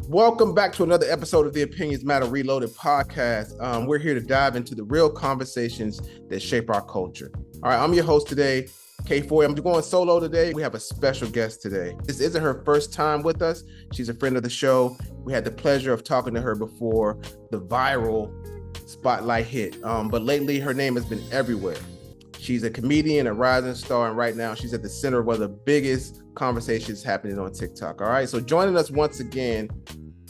Welcome back to another episode of the Opinions Matter Reloaded podcast. We're here to dive into the real conversations that shape our culture. All right, I'm your host today, K4. I'm going solo today. We have a special guest today. This isn't her first time with us. She's a friend of the show. We had the pleasure of talking to her before the viral spotlight hit. But lately, her name has been everywhere. She's a comedian, a rising star, and right now she's at the center of one of the biggest conversations happening on TikTok. All right, so joining us once again,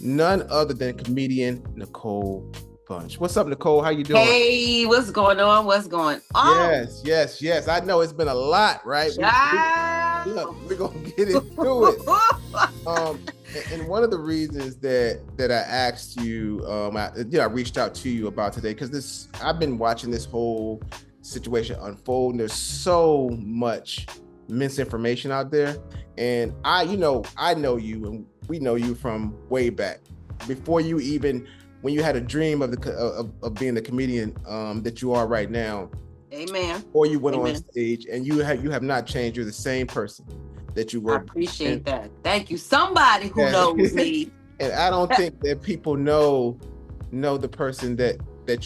none other than comedian Nicole Bunch. What's up, Nicole? How you doing? Hey, what's going on? What's going on? Yes. I know it's been a lot, right? We're gonna get into it. And one of the reasons that I asked you, I reached out to you about today because I've been watching this whole situation unfold, and there's so much misinformation out there. And I know you, and we know you from way back before you even, when you had a dream of being the comedian that you are right now. Amen. Or you went on stage, and you have not changed. You're the same person that you were. I appreciate that. Thank you. Somebody who knows me. And I don't think that people know the person that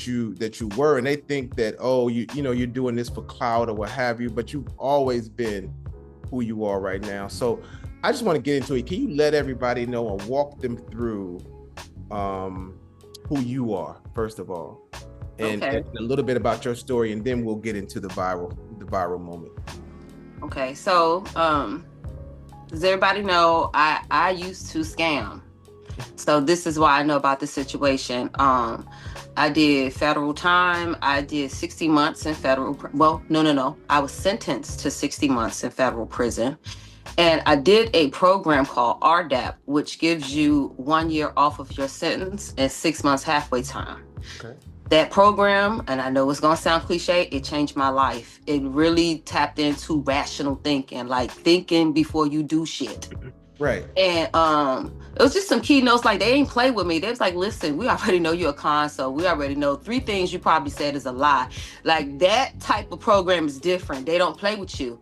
you were, and they think that, oh, you're doing this for clout or what have you, but you've always been who you are right now. So I just want to get into it. Can you let everybody know and walk them through who you are, first of all, and a little bit about your story, and then we'll get into the viral moment. Okay, so does everybody know I used to scam? So this is why I know about this situation. I did federal time. I did 60 months in federal. No. I was sentenced to 60 months in federal prison. And I did a program called RDAP, which gives you 1 year off of your sentence and 6 months halfway time. Okay. That program, and I know it's going to sound cliche, it changed my life. It really tapped into rational thinking, like thinking before you do shit. Right. And it was just some keynotes, like they ain't play with me. They was like, listen, we already know you're a con, so we already know 3 things you probably said is a lie. Like that type of program is different. They don't play with you.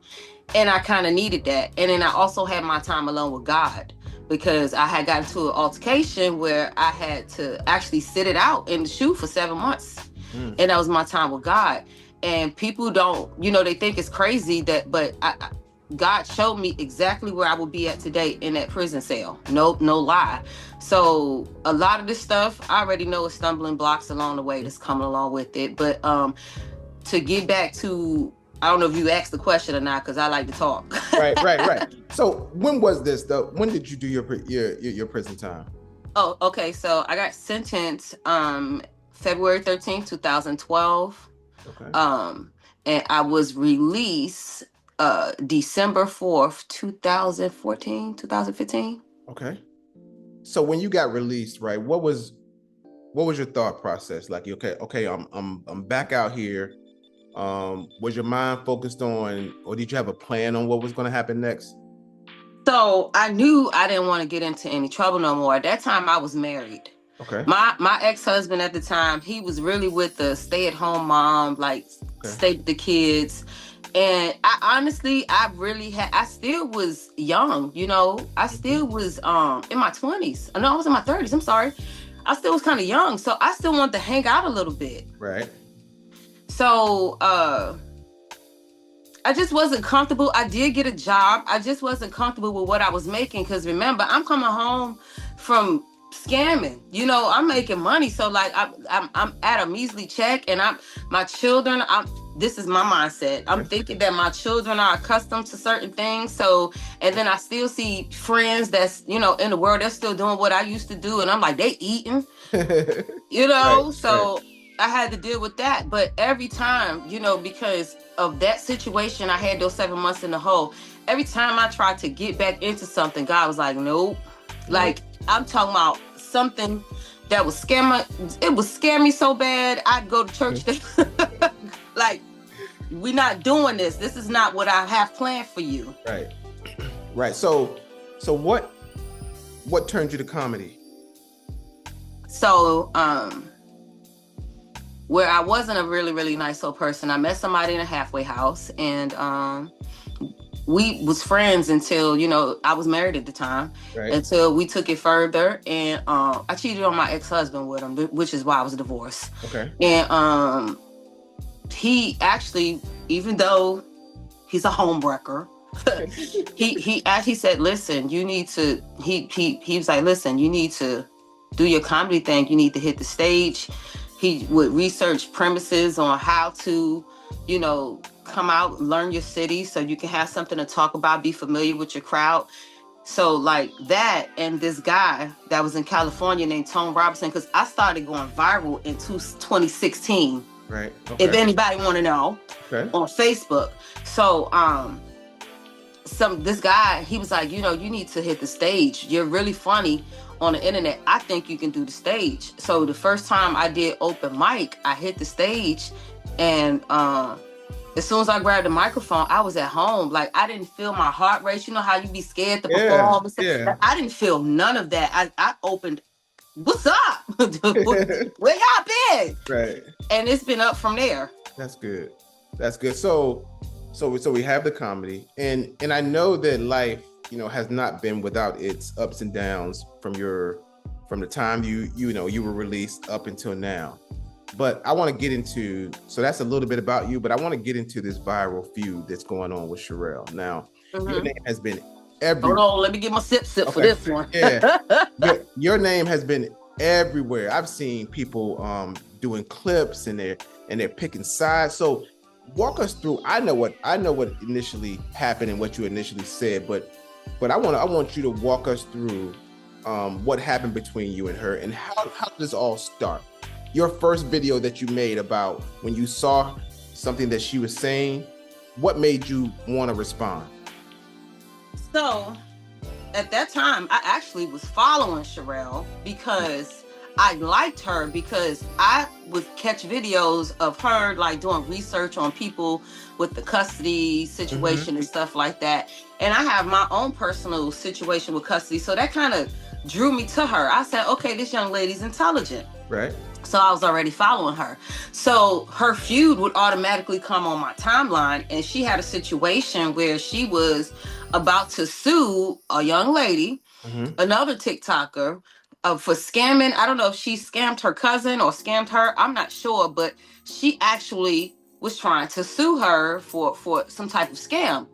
And I kind of needed that. And then I also had my time alone with God, because I had gotten to an altercation where I had to actually sit it out in the shoe for 7 months. And that was my time with God. And people don't, they think it's crazy but God showed me exactly where I would be at today in that prison cell. No lie. So a lot of this stuff, I already know is stumbling blocks along the way that's coming along with it. But to get back to, I don't know if you asked the question or not, because I like to talk. Right. So when was this though? When did you do your prison time? Oh, okay. So I got sentenced February 13th, 2012. Okay. And I was released December 4th, 2015. Okay. So when you got released, right, what was your thought process? Like, okay, I'm back out here. Was your mind focused on, or did you have a plan on what was going to happen next? So I knew I didn't want to get into any trouble no more. At that time, I was married. Okay. My ex-husband at the time, he was really with the stay-at-home mom, like stay with the kids. And I honestly, I still was young, I still was in my 20s. No, I was in my 30s. I'm sorry. I still was kind of young. So I still wanted to hang out a little bit. Right. So I just wasn't comfortable. I did get a job. I just wasn't comfortable with what I was making. Because remember, I'm coming home from scamming, I'm making money. So like I'm at a measly check, and my children, this is my mindset. I'm thinking that my children are accustomed to certain things. So, and then I still see friends that's, in the world, they're still doing what I used to do. And I'm like, they eating, so I had to deal with that. But every time, because of that situation, I had those 7 months in the hole. Every time I tried to get back into something, God was like, nope. Like, I'm talking about something that was scammer. It was scare me so bad. I'd go to church. Like, we're not doing this. This is not what I have planned for you. Right. So what turned you to comedy? So, where I wasn't a really, really nice old person, I met somebody in a halfway house, and we was friends until, you know, I was married at the time, Right. until we took it further. And I cheated on my ex-husband with him, which is why I was divorced. Okay. And he actually, even though he's a homewrecker, he actually said, listen, you need to, he was like, listen, you need to do your comedy thing. You need to hit the stage. He would research premises on how to, you know, come out, learn your city so you can have something to talk about, be familiar with your crowd. So like that, and this guy that was in California named Tone Robinson, because I started going viral in 2016. Right. Okay. If anybody want to know, okay. on Facebook. So this guy, he was like, you know, you need to hit the stage. You're really funny on the internet. I think you can do the stage. So the first time I did open mic, I hit the stage, and as soon as I grabbed the microphone, I was at home. Like, I didn't feel my heart rate. You know how you be scared to perform? Yeah. I didn't feel none of that. I opened, what's up? Where y'all been? Right. And it's been up from there. That's good. That's good. So we have the comedy, and I know that life, you know, has not been without its ups and downs from the time you know you were released up until now. But I want to get into, so that's a little bit about you, but I want to get into this viral feud that's going on with Sherelle. Now, your name has been everywhere. Hold on, let me get my sip for this one. Yeah. your name has been everywhere. I've seen people doing clips, and they're picking sides. So walk us through. I know what initially happened and what you initially said, but I want you to walk us through what happened between you and her, and how did this all start? Your first video that you made about when you saw something that she was saying, what made you want to respond? So at that time, I actually was following Sherelle because I liked her, because I would catch videos of her like doing research on people with the custody situation and stuff like that. And I have my own personal situation with custody. So that kind of drew me to her. I said, okay, this young lady's intelligent. Right. So I was already following her. So her feud would automatically come on my timeline. And she had a situation where she was about to sue a young lady, another TikToker, for scamming. I don't know if she scammed her cousin or scammed her. I'm not sure, but she actually was trying to sue her for some type of scam.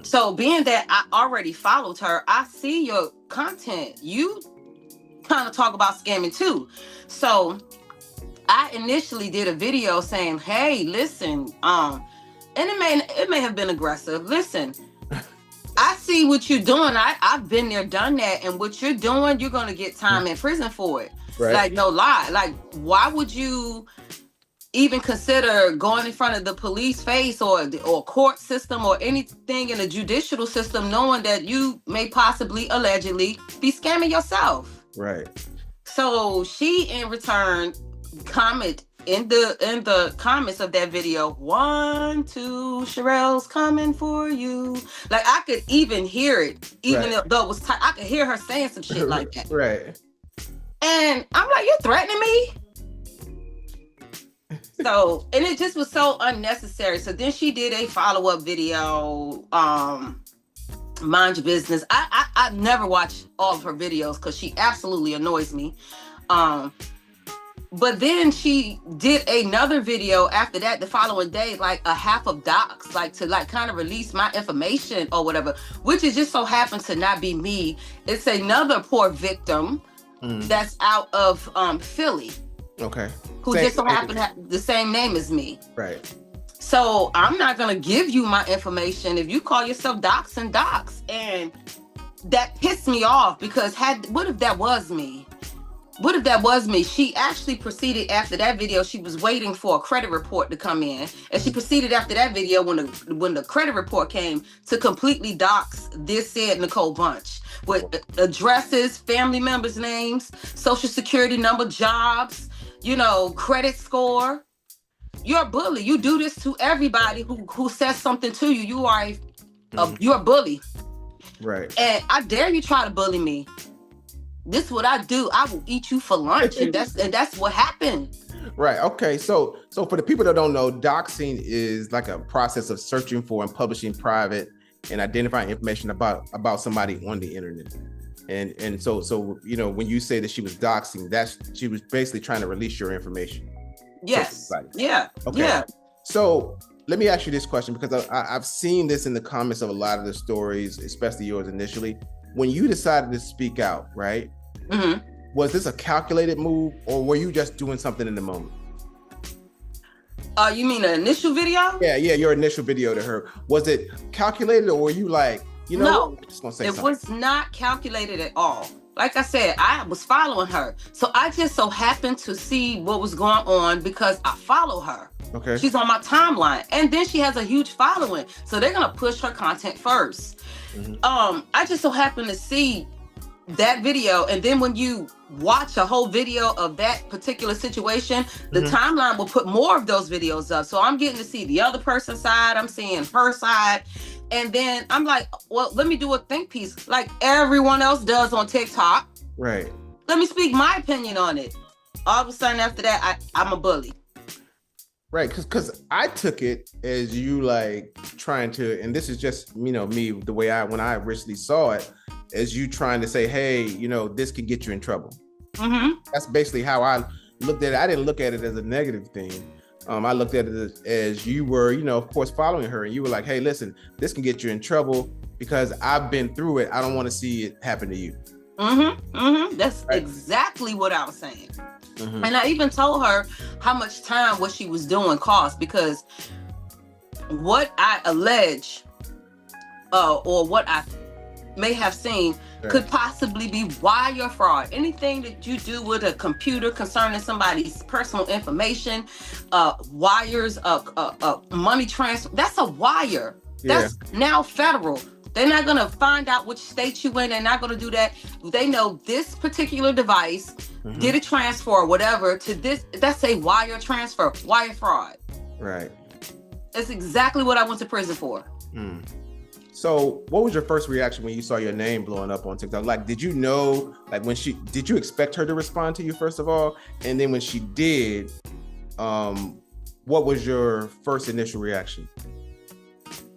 So being that I already followed her, I see your content. You kind of talk about scamming too. So I initially did a video saying, hey, listen, and it may have been aggressive. Listen, I see what you're doing. I've been there, done that. And what you're doing, you're going to get time in prison for it. Right. Like, no lie. Like, why would you even consider going in front of the police face or court system or anything in the judicial system, knowing that you may possibly, allegedly be scamming yourself? Right. So she, in return, comment in the comments of that video, 1, 2, Sherelle's coming for you. Like, I could even hear it, even though it was tight. I could hear her saying some shit like that. Right. And I'm like, you're threatening me? So, and it just was so unnecessary. So then she did a follow-up video, mind your business. I never watch all of her videos because she absolutely annoys me. But then she did another video after that the following day, like a half of docs, like to like kind of release my information or whatever, which is just so happens to not be me. It's another poor victim that's out of Philly. Okay. Who just so happen to have the same name as me. Right. So I'm not going to give you my information if you call yourself Docs and Docs. And that pissed me off because what if that was me? What if that was me? She actually proceeded after that video. She was waiting for a credit report to come in. And she proceeded after that video when the credit report came to completely dox this said Nicole Bunch with addresses, family members' names, social security number, jobs, credit score. You're a bully. You do this to everybody who says something to you. You're a bully. Right. And I dare you try to bully me. This is what I do. I will eat you for lunch. And that's what happened. Right. Okay. So for the people that don't know, doxing is like a process of searching for and publishing private and identifying information about somebody on the internet. And so when you say that she was doxing, she was basically trying to release your information. Yes. Yeah. Okay. Yeah. So let me ask you this question, because I've seen this in the comments of a lot of the stories, especially yours initially. When you decided to speak out, right? Mm-hmm. Was this a calculated move, or were you just doing something in the moment? You mean an initial video? Yeah, your initial video to her. Was it calculated, or were you like, no, I'm just gonna say it something? was not calculated at all. Like I said, I was following her. So I just so happened to see what was going on because I follow her. Okay. She's on my timeline. And then she has a huge following. So they're going to push her content first. Mm-hmm. I just so happened to see that video. And then when you watch a whole video of that particular situation, the timeline will put more of those videos up. So I'm getting to see the other person's side. I'm seeing her side. And then I'm like, well, let me do a think piece like everyone else does on TikTok. Right. Let me speak my opinion on it. All of a sudden after that, I'm a bully. Right, because I took it as you like trying to, and this is just, me, the way when I originally saw it, as you trying to say, hey, this could get you in trouble. Mm-hmm. That's basically how I looked at it. I didn't look at it as a negative thing. I looked at it as you were, of course, following her, and you were like, hey, listen, this can get you in trouble because I've been through it. I don't want to see it happen to you. Mm-hmm. Mm-hmm. That's right. Exactly what I was saying. Mm-hmm. And I even told her how much time what she was doing cost, because what I allege or what I may have seen could possibly be wire fraud. Anything that you do with a computer concerning somebody's personal information, wires, money transfer, that's a wire. That's now federal. They're not going to find out which state you in. They're not going to do that. They know this particular device did a transfer or whatever to this. That's a wire transfer, wire fraud. Right. That's exactly what I went to prison for. Mm. So what was your first reaction when you saw your name blowing up on TikTok? Like, did you know, like did you expect her to respond to you first of all? And then when she did, what was your first initial reaction?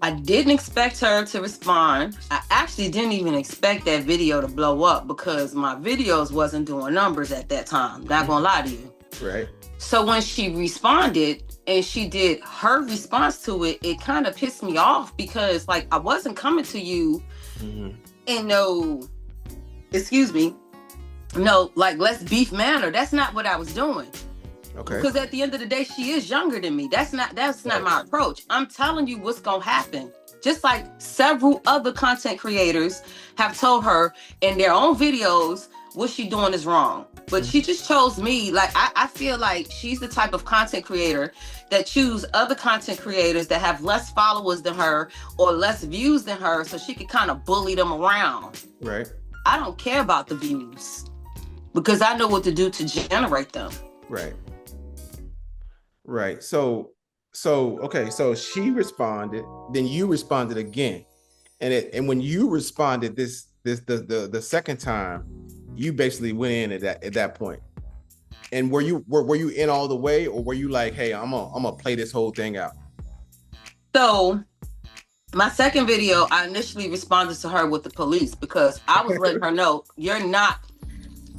I didn't expect her to respond. I actually didn't even expect that video to blow up because my videos wasn't doing numbers at that time. Not gonna lie to you. Right. So when she responded and she did her response to it, it kind of pissed me off because like I wasn't coming to you in no like let's beef manner. That's not what I was doing. Okay. Because at the end of the day, she is younger than me. That's not my approach. I'm telling you what's gonna happen. Just like several other content creators have told her in their own videos, what she doing is wrong. But she just chose me. Like I feel like she's the type of content creator that choose other content creators that have less followers than her or less views than her, so she could kind of bully them around. Right. I don't care about the views because I know what to do to generate them. Right. Right. So okay. So she responded, then you responded again, and when you responded the second time, you basically went in at that point. And were you in all the way, or were you like, hey, I'm gonna play this whole thing out? So my second video, I initially responded to her with the police because I was letting her know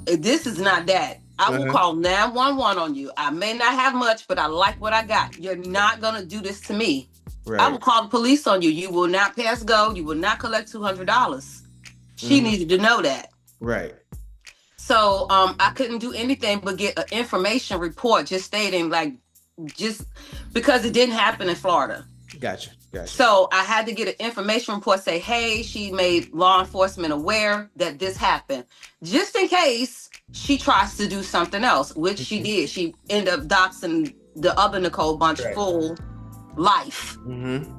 this is not that. I will call 911 on you. I may not have much, but I like what I got. You're not going to do this to me. Right. I will call the police on you. You will not pass go. You will not collect $200. She needed to know that. Right. So I couldn't do anything but get an information report just stating just because it didn't happen in Florida. Gotcha. So I had to get an information report, say, hey, she made law enforcement aware that this happened. Just in case she tries to do something else, which she did. She ended up doxing the other Nicole Bunch full life. Mm-hmm.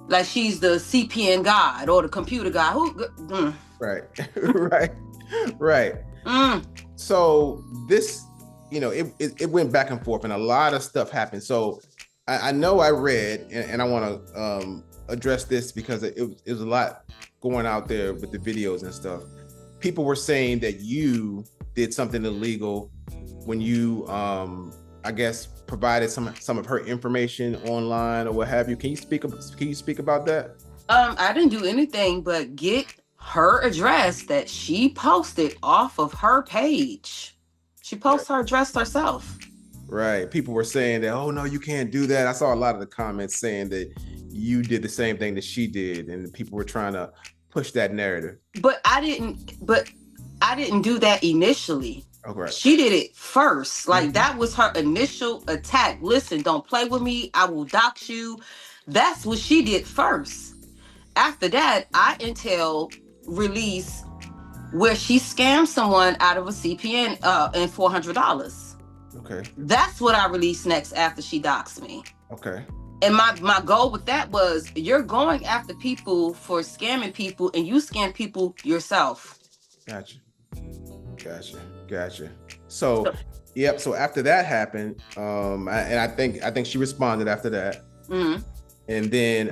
Like she's the CPN god or the computer guy. Right. Right. So this, it went back and forth and a lot of stuff happened. So I know I read, and I want to address this because it was a lot going out there with the videos and stuff. People were saying that you did something illegal when you, I guess, provided some of her information online or what have you. Can you speak about that? I didn't do anything but get her address that she posted off of her page. She posted her address herself. Right. People were saying that, oh no, you can't do that. I saw a lot of the comments saying that you did the same thing that she did, and people were trying to push that narrative. But I didn't do that initially. Okay. She did it first. Like that was her initial attack. Listen, don't play with me. I will dox you. That's what she did first. After that, I intel release where she scammed someone out of a CPN and $400. Okay. That's what I released next after she doxed me. Okay. And my goal with that was, you're going after people for scamming people, and you scam people yourself. Gotcha. So yep. So after that happened, I think she responded after that. Mm-hmm. And then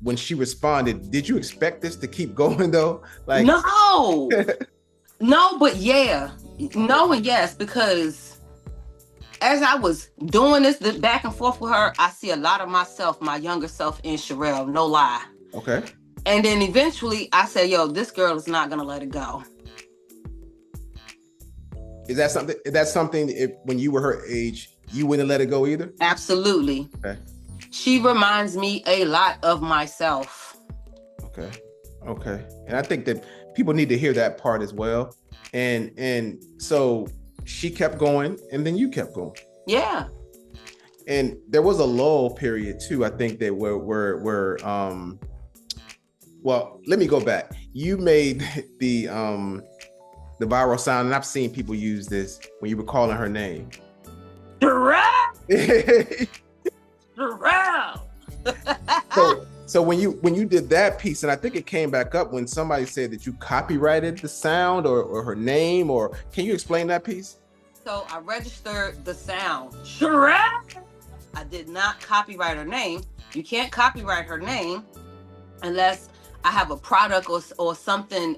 when she responded, did you expect this to keep going though? Like no, no, but yeah, no and yes, because as I was doing this back and forth with her, I see a lot of myself, my younger self in Sherelle, no lie. Okay. And then eventually I said, yo, this girl is not gonna let it go. Is that something if when you were her age, you wouldn't let it go either? Absolutely. Okay. She reminds me a lot of myself. Okay. And I think that people need to hear that part as well. And so she kept going, and then you kept going. Yeah. And there was a lull period too. I think that where well, let me go back. You made the viral sound, and I've seen people use this when you were calling her name. Sherelle. So when you did that piece, and I think it came back up when somebody said that you copyrighted the sound or her name, or can you explain that piece? So I registered the sound. Sherelle. I did not copyright her name. You can't copyright her name unless I have a product or something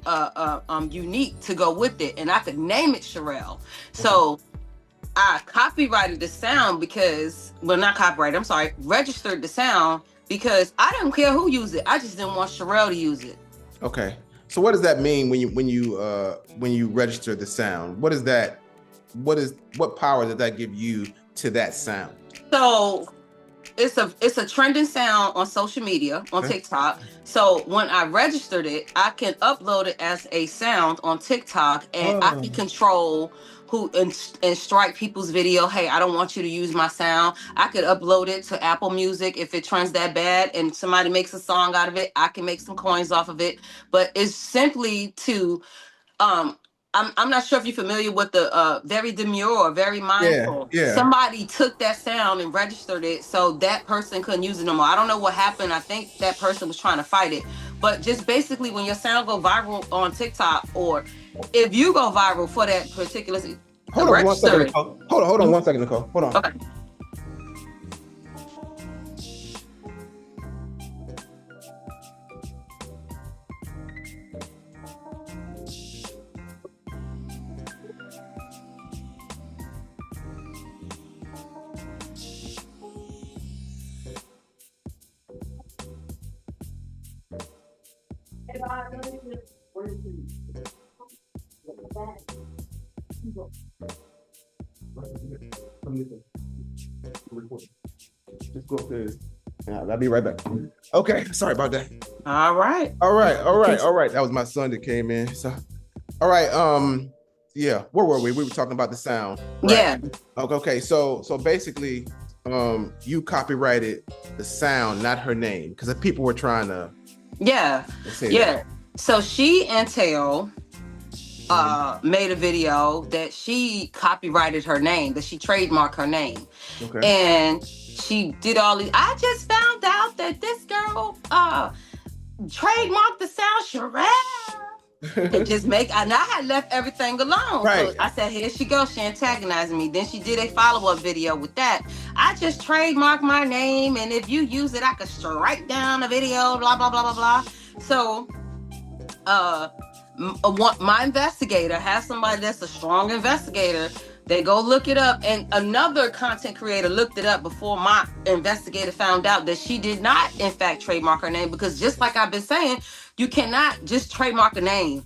unique to go with it, and I could name it Sherelle. So I copyrighted the sound registered the sound because I didn't care who used it. I just didn't want Sherelle to use it. Okay. So what does that mean when you register the sound? What is that? What power does that give you to that sound? So it's a trending sound on social media, on TikTok. So when I registered it, I can upload it as a sound on TikTok, and I can control who and strike people's video. Hey, I don't want you to use my sound. I could upload it to Apple Music if it trends that bad and somebody makes a song out of it. I can make some coins off of it. But it's simply to I'm not sure if you're familiar with the very demure, very mindful. Yeah. Somebody took that sound and registered it so that person couldn't use it no more. I don't know what happened. I think that person was trying to fight it. But just basically when your sound go viral on TikTok, or if you go viral for that particular... Hold on 1 second, Nicole. Hold on 1 second, Nicole. Hold on. Okay. Just go upstairs. Yeah, I'll be right back. Okay, sorry about that. All right. That was my son that came in. So, all right. Yeah. Where were we? We were talking about the sound. Right? Yeah. Okay. So basically, you copyrighted the sound, not her name, because the people were trying to. Yeah. That. So she and Tail made a video that she copyrighted her name, that she trademarked her name. Okay. And she did all these. I just found out that this girl trademarked the sound Sherelle. And I had left everything alone. Right. So I said, here she goes. She antagonizing me. Then she did a follow-up video with that. I just trademarked my name, and if you use it, I could strike down the video, blah, blah, blah, blah, blah. So my investigator has somebody that's a strong investigator They go look it up, and another content creator looked it up before my investigator found out that she did not, in fact, trademark her name, because just like I've been saying, you cannot just trademark a name.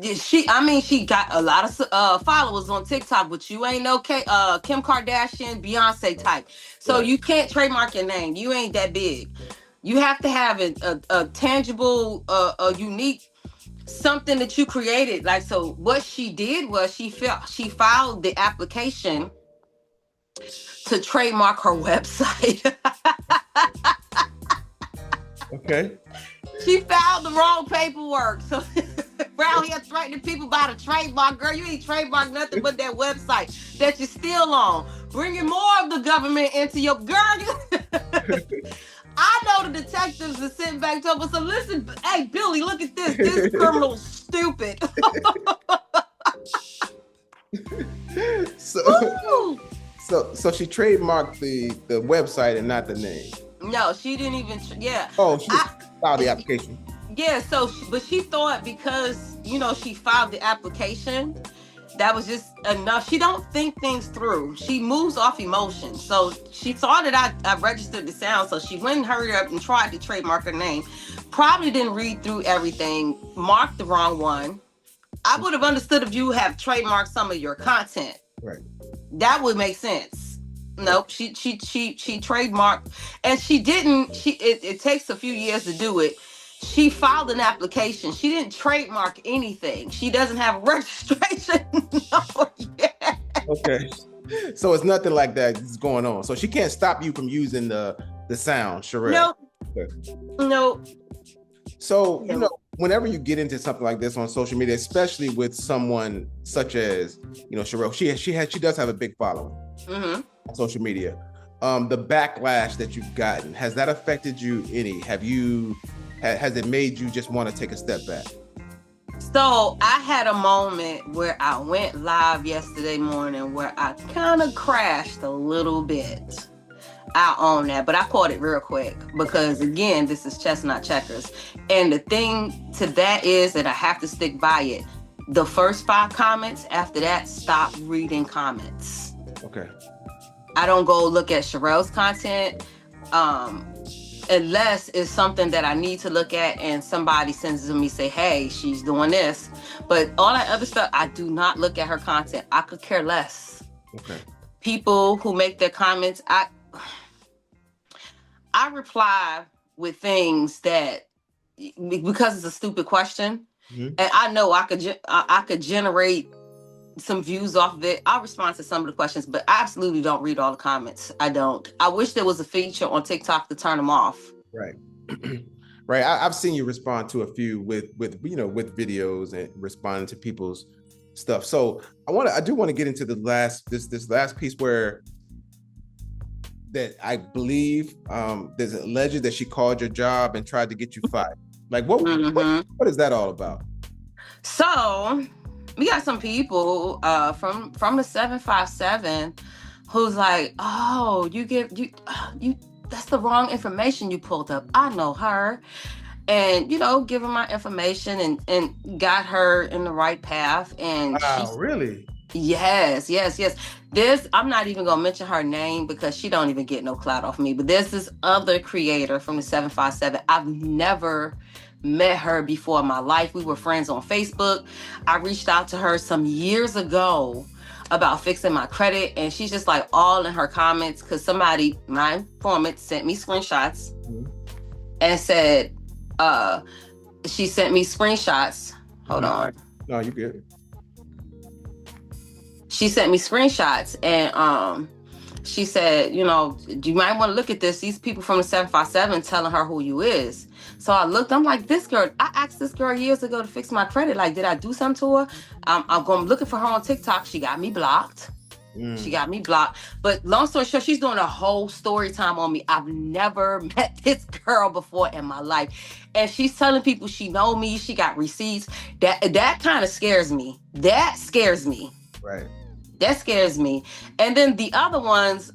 She got a lot of followers on TikTok, but you ain't no Kim Kardashian, Beyonce type. So Right. you can't trademark your name. You ain't that big. You have to have a tangible, a unique something that you created. Like, so what she did was she filed the application to trademark her website. Okay. She filed the wrong paperwork. So around here threatening people by the trademark. Girl, you ain't trademark nothing but that website that you're still on. Bringing more of the government into your girl. I know the detectives are sitting back to us. So listen, hey Billy, look at this. This criminal's stupid. So she trademarked the website and not the name. No, she didn't even. Yeah. Oh, she filed the application. Yeah. So, but she thought because she filed the application, that was just enough. She don't think things through. She moves off emotion. So she saw that I registered the sound. So she went and hurried up and tried to trademark her name. Probably didn't read through everything. Marked the wrong one. I would have understood if you have trademarked some of your content. Right. That would make sense. Nope. She trademarked, and she didn't. It takes a few years to do it. She filed an application. She didn't trademark anything. She doesn't have registration number yet. Okay. So it's nothing like that is going on. So she can't stop you from using the sound, Sherelle. Nope. Okay. Nope. So, whenever you get into something like this on social media, especially with someone such as, Sherelle, she does have a big following on social media. The backlash that you've gotten, has that affected you any? Has it made you just want to take a step back? So I had a moment where I went live yesterday morning where I kind of crashed a little bit. I own that, but I caught it real quick because, again, this is chestnut checkers. And the thing to that is that I have to stick by it. The first 5 comments, after that, stop reading comments. Okay. I don't go look at Sherelle's content unless it's something that I need to look at and somebody sends it to me, say, hey, she's doing this. But all that other stuff, I do not look at her content. I could care less. Okay. People who make their comments, I reply with things that, because it's a stupid question, and I know I could generate some views off of it. I'll respond to some of the questions, but I absolutely don't read all the comments. I don't. I wish there was a feature on TikTok to turn them off. Right. Right. I've seen you respond to a few with videos and responding to people's stuff. So I do want to get into the this last piece where that I believe there's a legend that she called your job and tried to get you fired. Like what is that all about? So we got some people from the 757 who's like, oh, you that's the wrong information you pulled up. I know her. And, give her my information and got her in the right path. And wow, really? Yes. I'm not even gonna mention her name because she don't even get no clout off me. But there's this other creator from the 757. I've never met her before in my life. We were friends on Facebook. I reached out to her some years ago about fixing my credit, and she's just like all in her comments because my informant sent me screenshots and said, she sent me screenshots. Hold on. No, you good. She sent me screenshots and she said, you might want to look at this. These people from the 757 telling her who you is. So I looked, I'm like, this girl, I asked this girl years ago to fix my credit. Like, did I do something to her? I'm going looking for her on TikTok. She got me blocked. She got me blocked. But long story short, she's doing a whole story time on me. I've never met this girl before in my life. And she's telling people she know me. She got receipts. That kind of scares me. That scares me. Right. That scares me. And then the other ones,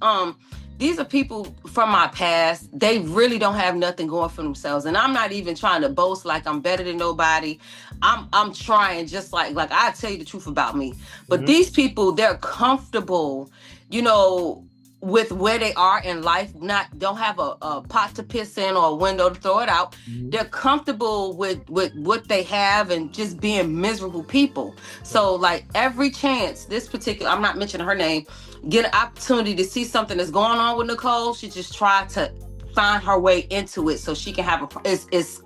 these are people from my past. They really don't have nothing going for themselves. And I'm not even trying to boast like I'm better than nobody. I'm trying just like I tell you the truth about me. But these people, they're comfortable, you know, with where they are in life, don't have a pot to piss in or a window to throw it out. They're comfortable with what they have and just being miserable people. So like every chance, this particular, I'm not mentioning her name, get an opportunity to see something that's going on with Nicole, she just tried to find her way into it so she can have it's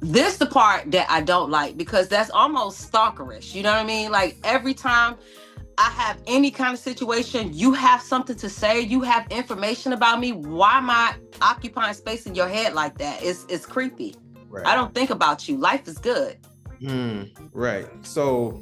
this the part that I don't like, because that's almost stalkerish. You know what I mean? Like every time I have any kind of situation, you have something to say, you have information about me. Why am I occupying space in your head like that? It's creepy. Right. I don't think about you. Life is good. Right. So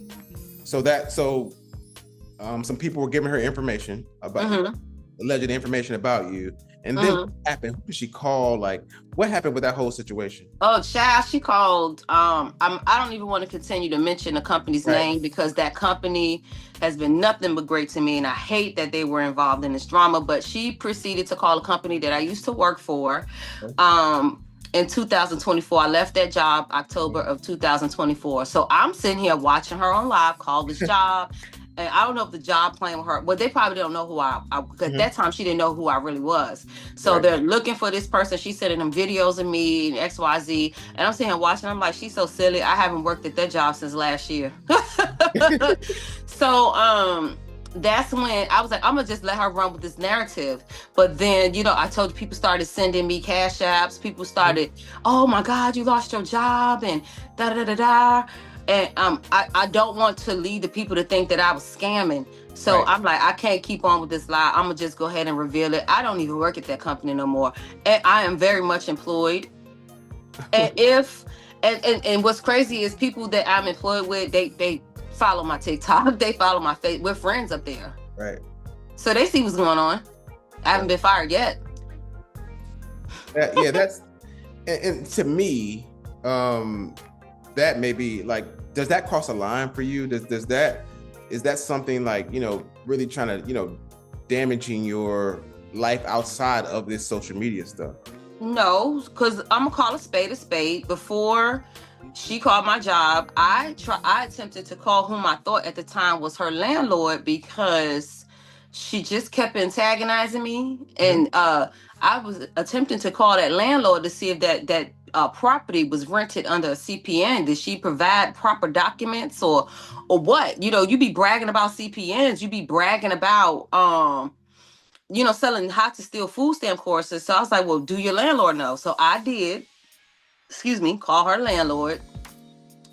some people were giving her information about alleged information about you. And then what happened? Who did she call? Like, what happened with that whole situation? Oh, child, she called. I don't even want to continue to mention the company's name, because that company has been nothing but great to me, and I hate that they were involved in this drama. But she proceeded to call a company that I used to work for. In 2024, I left that job October of 2024. So I'm sitting here watching her on live call this job. And I don't know if the job playing with her, but they probably don't know who I at that time, she didn't know who I really was. So they're looking for this person. She's sending them videos of me and XYZ. And I'm sitting here watching. I'm like, she's so silly. I haven't worked at that job since last year. So that's when I was like, I'm gonna just let her run with this narrative. But then, you know, I told you, people started sending me cash apps. People started, oh my God, you lost your job and da da da da. And I don't want to lead the people to think that I was scamming. So I'm like, I can't keep on with this lie. I'm gonna just go ahead and reveal it. I don't even work at that company no more. And I am very much employed. And and what's crazy is people that I'm employed with, they follow my TikTok, they follow my face. We're friends up there. Right. So they see what's going on. I haven't been fired yet. That's and to me, that may be like, does that cross a line for you? Is that something like, you know, really trying to, you know, damaging your life outside of this social media stuff? No, because I'm gonna call a spade. Before she called my job, I attempted to call whom I thought at the time was her landlord, because she just kept antagonizing me. And I was attempting to call that landlord to see if that property was rented under a CPN. Did she provide proper documents or what? You know, you be bragging about CPNs. You be bragging about, you know, selling hot to steal food stamp courses. So I was like, well, do your landlord know? So I did, call her landlord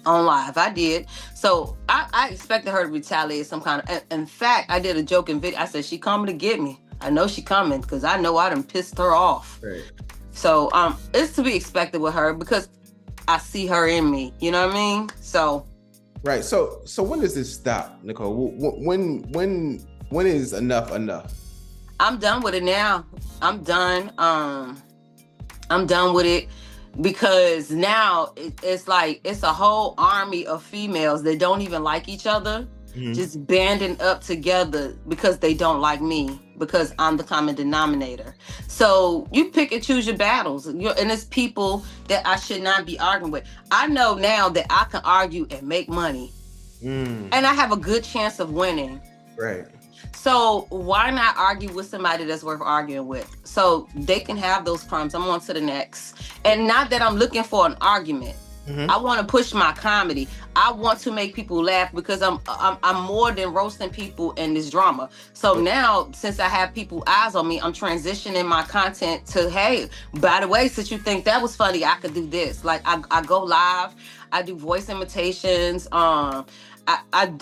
on live. I did. So I expected her to retaliate some kind of, in fact, I did a joking video. I said, she coming to get me. I know she coming, because I know I done pissed her off. Right. So it's to be expected with her, because I see her in me. You know what I mean? So. Right. So when does this stop, Nicole? When is enough? I'm done with it now. I'm done. I'm done with it, because now it's like it's a whole army of females that don't even like each other, just banding up together because they don't like me, because I'm the common denominator. So you pick and choose your battles, and it's people that I should not be arguing with. I know now that I can argue and make money, and I have a good chance of winning. Right. So why not argue with somebody that's worth arguing with? So they can have those crumbs. I'm on to the next. And not that I'm looking for an argument. I want to push my comedy. I want to make people laugh, because I'm more than roasting people in this drama. So now, since I have people eyes on me, I'm transitioning my content to, hey, by the way, since you think that was funny, I could do this. Like I go live, I do voice imitations. I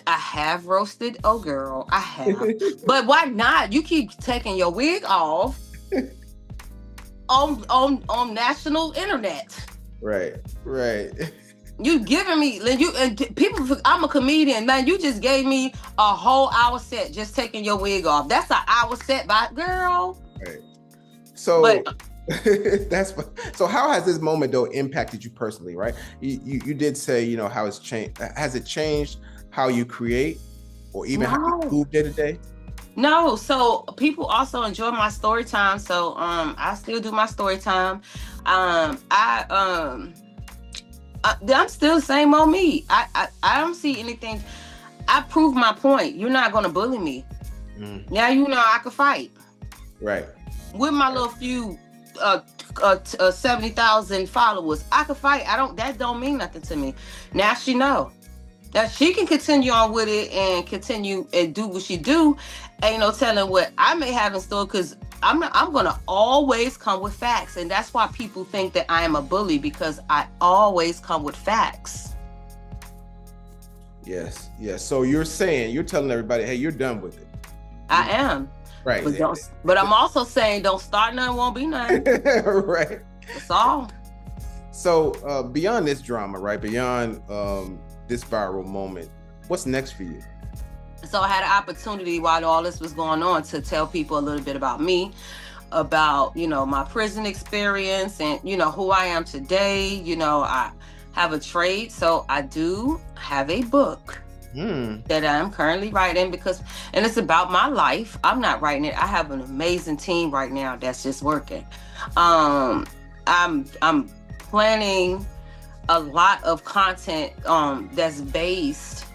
have roasted. Oh girl, I have. But why not? You keep taking your wig off on national internet. Right. You giving me, people, I'm a comedian, man. You just gave me a whole hour set just taking your wig off. That's an hour set by girl. Right. So so how has this moment though impacted you personally, right? You did say, you know, how it's changed. Has it changed how you create, or even how you move day to day? No, so people also enjoy my story time. So I still do my story time. I'm still the same old me. I don't see anything. I proved my point. You're not gonna bully me. Now you know I can fight. Right. With my little few 70,000 followers, I can fight. That don't mean nothing to me. Now she know that she can continue on with it and continue and do what she do. Ain't no telling what I may have in store, because I'm gonna always come with facts, and that's why people think that I am a bully, because I always come with facts. Yes. So you're telling everybody, hey, you're done with it. I am. Right. But I'm also saying, don't start nothing, won't be nothing. Right. That's all. So beyond this drama, right? Beyond this viral moment, what's next for you? So I had an opportunity while all this was going on to tell people a little bit about me, about, my prison experience, and, who I am today. I have a trade. So I do have a book that I'm currently writing, and it's about my life. I'm not writing it. I have an amazing team right now that's just working. I'm planning a lot of content that's based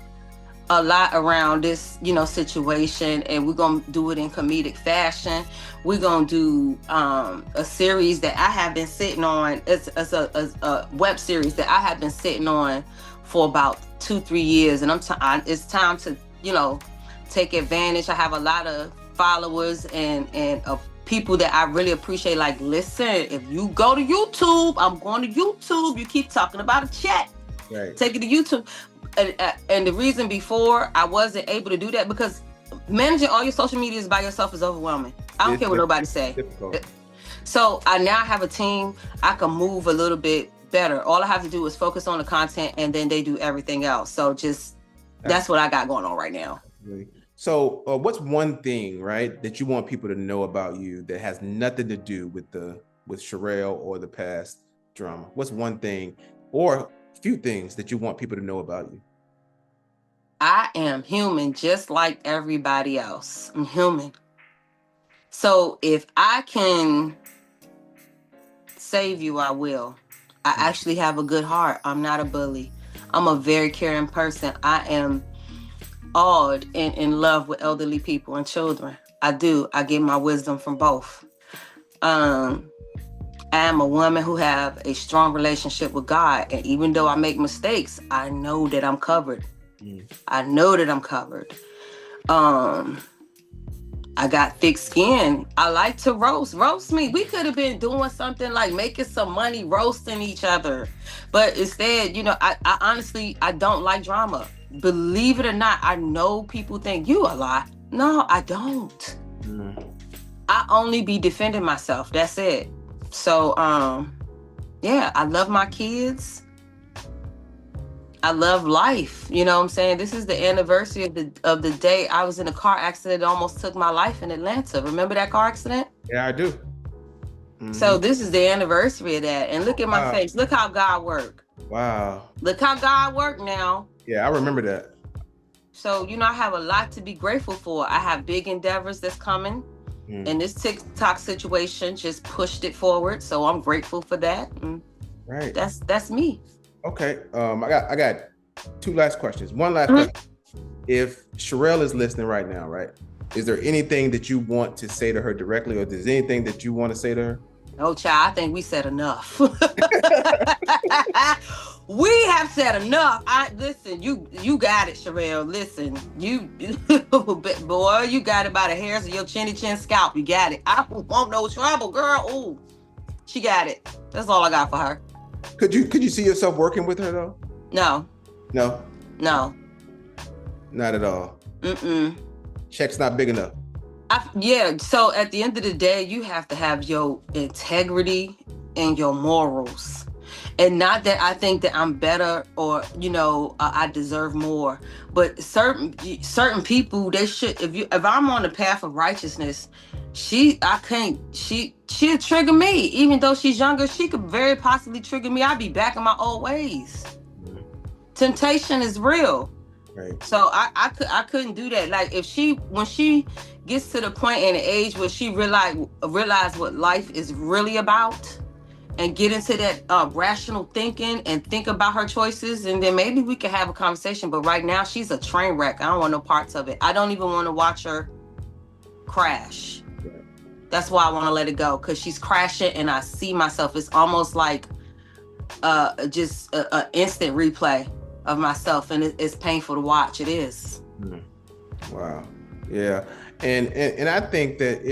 a lot around this, situation, and we're gonna do it in comedic fashion. We're gonna do a series that I have been sitting on. It's a web series that I have been sitting on for about 2-3 years, and it's time to take advantage. I have a lot of followers and people that I really appreciate. Like, listen, if you go to YouTube, I'm going to YouTube. You keep talking about a check. Right. Take it to YouTube. And the reason before I wasn't able to do that, because managing all your social medias by yourself is overwhelming. I don't care what nobody say. Difficult. So I now have a team. I can move a little bit better. All I have to do is focus on the content, and then they do everything else. So that's what I got going on right now. So what's one thing, right, that you want people to know about you that has nothing to do with Sherelle or the past drama? What's one thing or few things that you want people to know about you? I am human, just like everybody else. I'm human. So if I can save you, I will. I actually have a good heart. I'm not a bully. I'm a very caring person. I am awed and in love with elderly people and children. I do. I get my wisdom from both. I am a woman who have a strong relationship with God. And even though I make mistakes, I know that I'm covered. I know that I'm covered. I got thick skin. I like to roast me. We could have been doing something like making some money roasting each other. But instead, I honestly, I don't like drama. Believe it or not, I know people think you a lie. No, I don't. I only be defending myself. That's it. So, yeah, I love my kids. I love life. You know what I'm saying? This is the anniversary of the day I was in a car accident that almost took my life in Atlanta. Remember that car accident? Yeah, I do. So this is the anniversary of that. And look at my face. Look how God worked. Wow. Look how God worked now. Yeah, I remember that. So, I have a lot to be grateful for. I have big endeavors that's coming. And this TikTok situation just pushed it forward. So I'm grateful for that. Right. That's me. Okay. I got two last questions. One last question. If Sherelle is listening right now, right, is there anything that you want to say to her directly, or is there anything that you want to say to her? Oh, child, I think we said enough. We have said enough. Listen, you got it, Sherelle. Listen, you boy, you got it by the hairs of your chinny chin scalp. You got it. I don't want no trouble, girl. Ooh, she got it. That's all I got for her. Could you see yourself working with her though? No. Not at all. Check's not big enough. Yeah. So at the end of the day, you have to have your integrity and your morals. And not that I think that I'm better or, I deserve more, but certain people, they should, if I'm on the path of righteousness, she'll trigger me. Even though she's younger, she could very possibly trigger me. I'll be back in my old ways. Temptation is real. Right. So I couldn't do that. Like when she gets to the point in the age where she realize what life is really about, and get into that rational thinking and think about her choices, and then maybe we can have a conversation. But right now she's a train wreck. I don't want no parts of it. I don't even want to watch her crash. That's why I want to let it go, because she's crashing and I see myself. It's almost like just an instant replay of myself, and it's painful to watch. It is. Wow. Yeah. And I think that,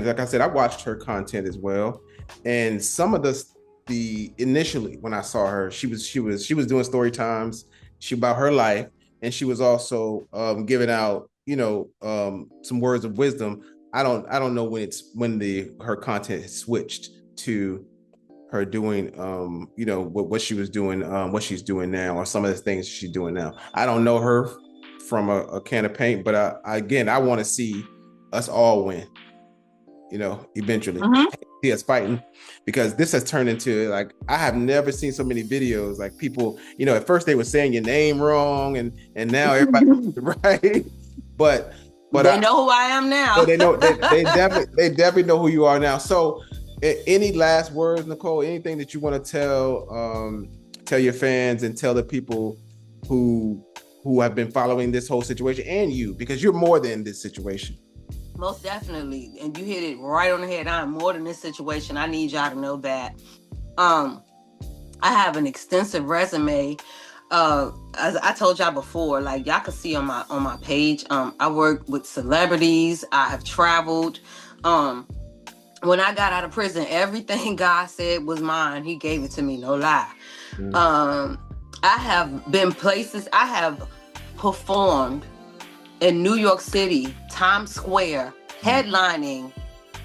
like I said, I watched her content as well. And some of the initially when I saw her, she was doing story times, about her life, and she was also giving out, some words of wisdom. I don't know when her content has switched to her doing what she was doing, what she's doing now, or some of the things she's doing now. I don't know her from a can of paint, but I want to see us all win, eventually. See us fighting, because this has turned into, like, I have never seen so many videos, like people, at first they were saying your name wrong, and now everybody right, but they know who I am now. they know they definitely know who you are now. So any last words, Nicole? Anything that you want to tell your fans and tell the people who have been following this whole situation, and you, because you're more than this situation? Most definitely. And you hit it right on the head. I'm more than this situation. I need y'all to know that. I have an extensive resume. As I told y'all before, like y'all can see on my page, I work with celebrities. I have traveled. When I got out of prison, everything God said was mine. He gave it to me, no lie. I have been places. I have performed in New York City, Times Square, headlining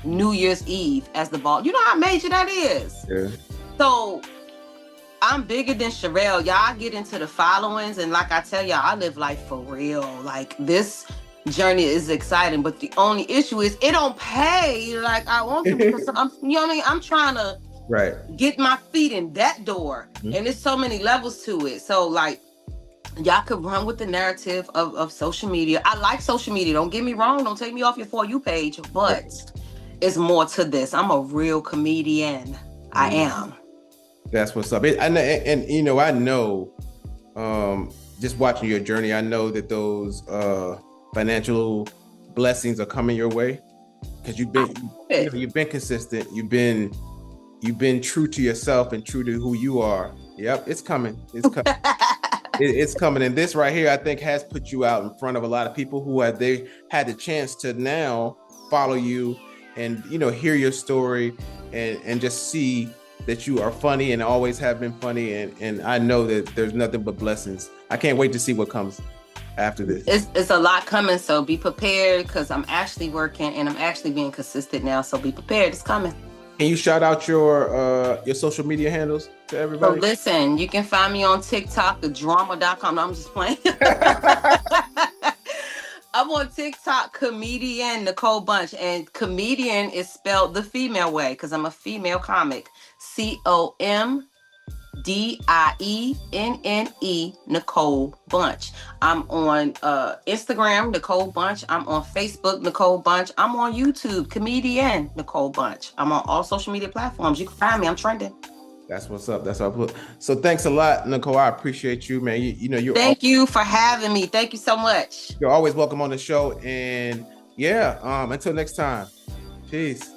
New Year's Eve as the ball. You know how major that is? Yeah. So I'm bigger than Sherelle. Y'all get into the followings, and like I tell y'all, I live life for real. Like, this journey is exciting, but the only issue is it don't pay like I want to, because I'm trying to get my feet in that door, and there's so many levels to it. So like, y'all could run with the narrative of social media. I like social media. Don't get me wrong. Don't take me off your For You page, but it's more to this. I'm a real comedian. I am. That's what's up. I know, just watching your journey, I know that those financial blessings are coming your way, because you've been consistent. You've been true to yourself and true to who you are. Yep, it's coming. It's coming. It's coming. And this right here, I think, has put you out in front of a lot of people who had the chance to now follow you and, hear your story and just see that you are funny and always have been funny. And I know that there's nothing but blessings. I can't wait to see what comes after this. It's a lot coming. So be prepared, because I'm actually working and I'm actually being consistent now. So be prepared. It's coming. Can you shout out your social media handles to everybody? So listen, you can find me on TikTok, thedrama.com. No, I'm just playing. I'm on TikTok, comedian Nicole Bunch, and comedian is spelled the female way, because I'm a female comic. COMDIENNE, Nicole Bunch. I'm on Instagram, Nicole Bunch. I'm on Facebook, Nicole Bunch. I'm on YouTube, comedian Nicole Bunch. I'm on all social media platforms. You can find me. I'm trending. That's what's up. That's what I put. So thanks a lot, Nicole. I appreciate you, man. Thank you for having me. Thank you so much. You're always welcome on the show. And until next time. Peace.